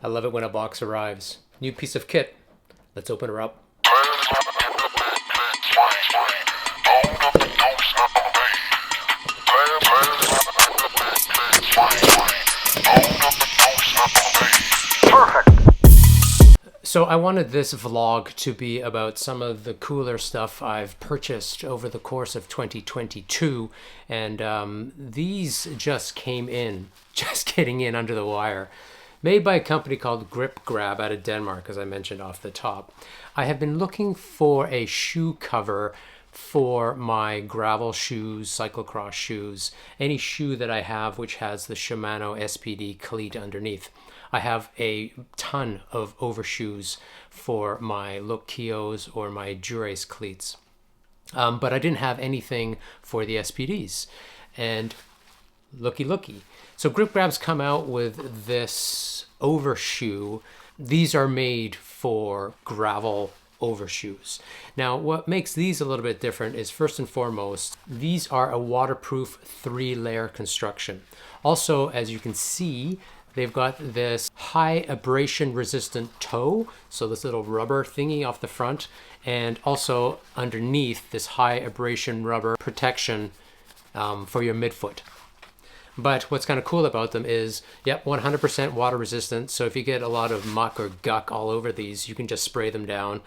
I love it when a box arrives. New piece of kit. Let's open her up. Perfect. So I wanted this vlog to be about some of the cooler stuff I've purchased over the course of 2022, and these just came in, just getting in under the wire. Made by a company called GripGrab out of Denmark, as I mentioned off the top. I have been looking for a shoe cover for my gravel shoes, cyclocross shoes, any shoe that I have which has the Shimano SPD cleat underneath. I have a ton of overshoes for my Lokios or my Durace cleats, but I didn't have anything for the SPDs, and looky. So GripGrab's come out with this overshoe. These are made for gravel overshoes. Now, what makes these a little bit different is, first and foremost, these are a waterproof 3-layer construction. Also, as you can see, they've got this high abrasion resistant toe, so this little rubber thingy off the front, and also underneath this high abrasion rubber protection for your midfoot. But what's kind of cool about them is, yep, 100% water resistant. So if you get a lot of muck or guck all over these, you can just spray them down.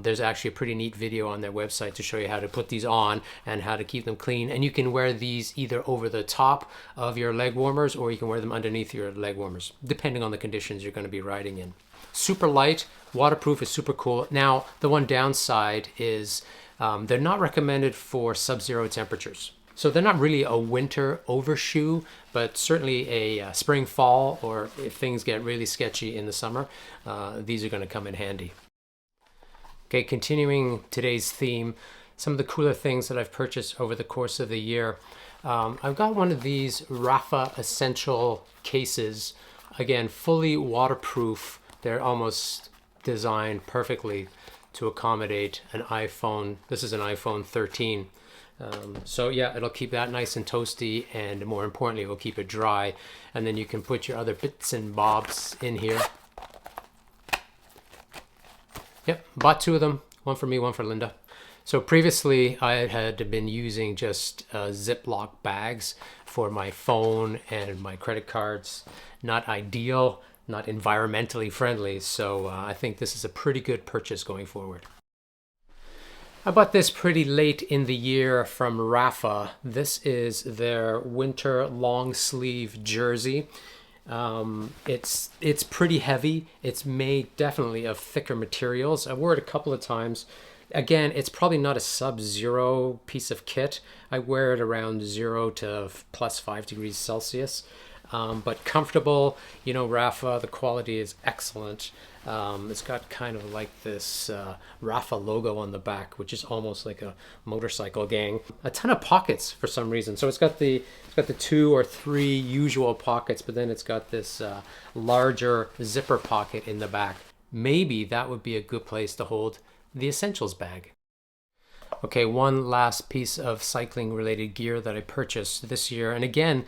There's actually a pretty neat video on their website to show you how to put these on and how to keep them clean. And you can wear these either over the top of your leg warmers, or you can wear them underneath your leg warmers, depending on the conditions you're going to be riding in. Super light, waterproof is super cool. Now, the one downside is they're not recommended for sub-zero temperatures. So they're not really a winter overshoe, but certainly a spring, fall, or if things get really sketchy in the summer, these are going to come in handy. Okay, continuing today's theme, some of the cooler things that I've purchased over the course of the year. I've got one of these Rapha Essential cases, again, fully waterproof. They're almost designed perfectly to accommodate an iPhone. This is an iPhone 13. So yeah, it'll keep that nice and toasty, and more importantly, it will keep it dry. And then you can put your other bits and bobs in here. Yep, bought 2 of them, one for me, one for Linda. So previously I had been using just Ziploc bags for my phone and my credit cards. Not ideal, not environmentally friendly, so I think this is a pretty good purchase going forward. I bought this pretty late in the year from Rapha. This is their winter long sleeve jersey. It's pretty heavy. It's made definitely of thicker materials. I wore it a couple of times. Again, it's probably not a sub-zero piece of kit. I wear it around 0 to plus 5 degrees Celsius. But comfortable. You know, Rapha, the quality is excellent. It's got kind of like this Rapha logo on the back, which is almost like a motorcycle gang. A ton of pockets for some reason. So it's got the 2 or 3 usual pockets, but then it's got this larger zipper pocket in the back. Maybe that would be a good place to hold the essentials bag. Okay, one last piece of cycling related gear that I purchased this year. And again,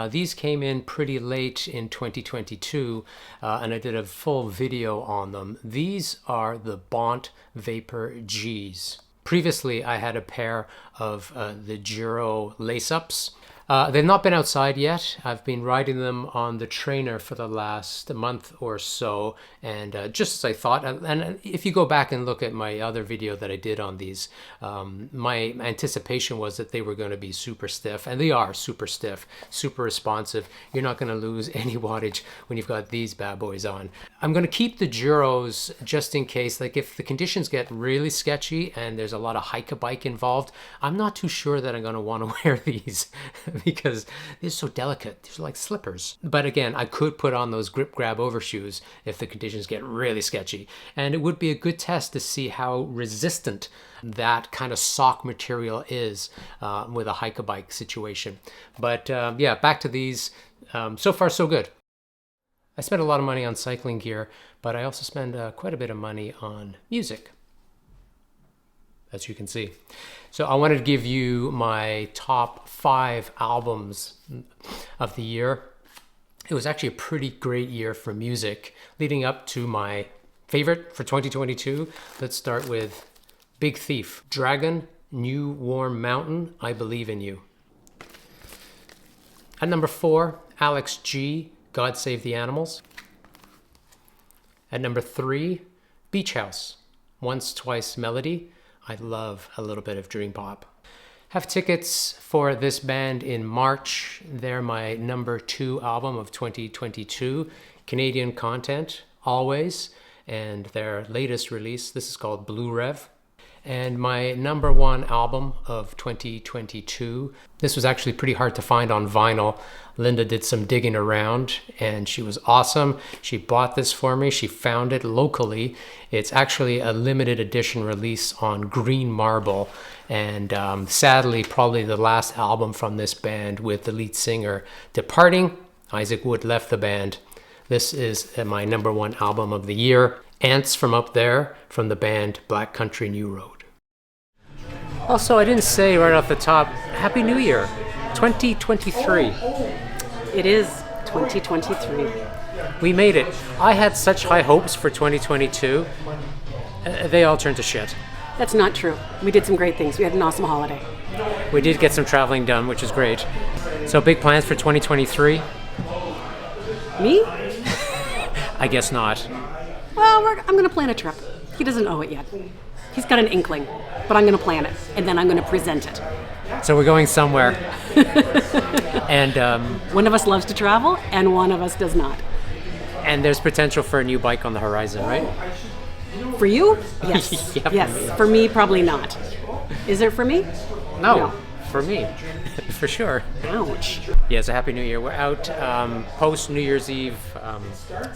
these came in pretty late in 2022, and I did a full video on them. These are the Bont Vapor Gs. Previously, I had a pair of the Giro lace-ups. They've not been outside yet. I've been riding them on the trainer for the last month or so, and just as I thought, and if you go back and look at my other video that I did on these, my anticipation was that they were going to be super stiff, and they are super stiff, super responsive. You're not going to lose any wattage when you've got these bad boys on. I'm going to keep the Giros just in case, like if the conditions get really sketchy and there's a lot of hike-a-bike involved, I'm not too sure that I'm going to want to wear these. Because they're so delicate. They're like slippers. But again, I could put on those GripGrab overshoes if the conditions get really sketchy. And it would be a good test to see how resistant that kind of sock material is with a hike-a-bike situation. But yeah, back to these. So far, so good. I spent a lot of money on cycling gear, but I also spend quite a bit of money on music, as you can see. So I wanted to give you my top 5 albums of the year. It was actually a pretty great year for music, leading up to my favorite for 2022. Let's start with Big Thief, Dragon, New Warm Mountain, I Believe in You. At number 4, Alex G, God Save the Animals. At number 3, Beach House, Once Twice Melody. I love a little bit of dream pop. Have tickets for this band in March. They're my number 2 album of 2022. Canadian content, always. And their latest release, this is called Blue Rev. And my number 1 album of 2022. This was actually pretty hard to find on vinyl. Linda did some digging around and she was awesome. She bought this for me. She found it locally. It's actually a limited edition release on green marble. And sadly, probably the last album from this band with the lead singer departing. Isaac Wood left the band. This is my number 1 album of the year. Ants from Up There from the band Black Country New Road. Also, I didn't say right off the top, Happy New Year, 2023. It is 2023. We made it. I had such high hopes for 2022. They all turned to shit. That's not true. We did some great things. We had an awesome holiday. We did get some traveling done, which is great. So big plans for 2023? Me? I guess not. Well, I'm going to plan a trip. He doesn't know it yet. He's got an inkling, but I'm going to plan it, and then I'm going to present it. So we're going somewhere. And one of us loves to travel, and one of us does not. And there's potential for a new bike on the horizon, right? For you? Yes. Yeah, yes. For me, probably not. Is there for me? No. For me. For sure. Ouch. Yeah, it's a Happy New Year. We're out post New Year's Eve,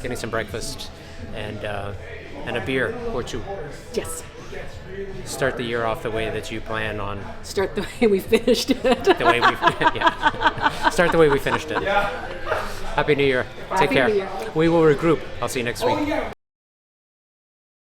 getting some breakfast and a beer or two. Yes. Start the year off the way that you plan on. Start the way we finished it. Yeah. Start the way we finished it. Happy New Year. Take care. New Year. We will regroup. I'll see you next week.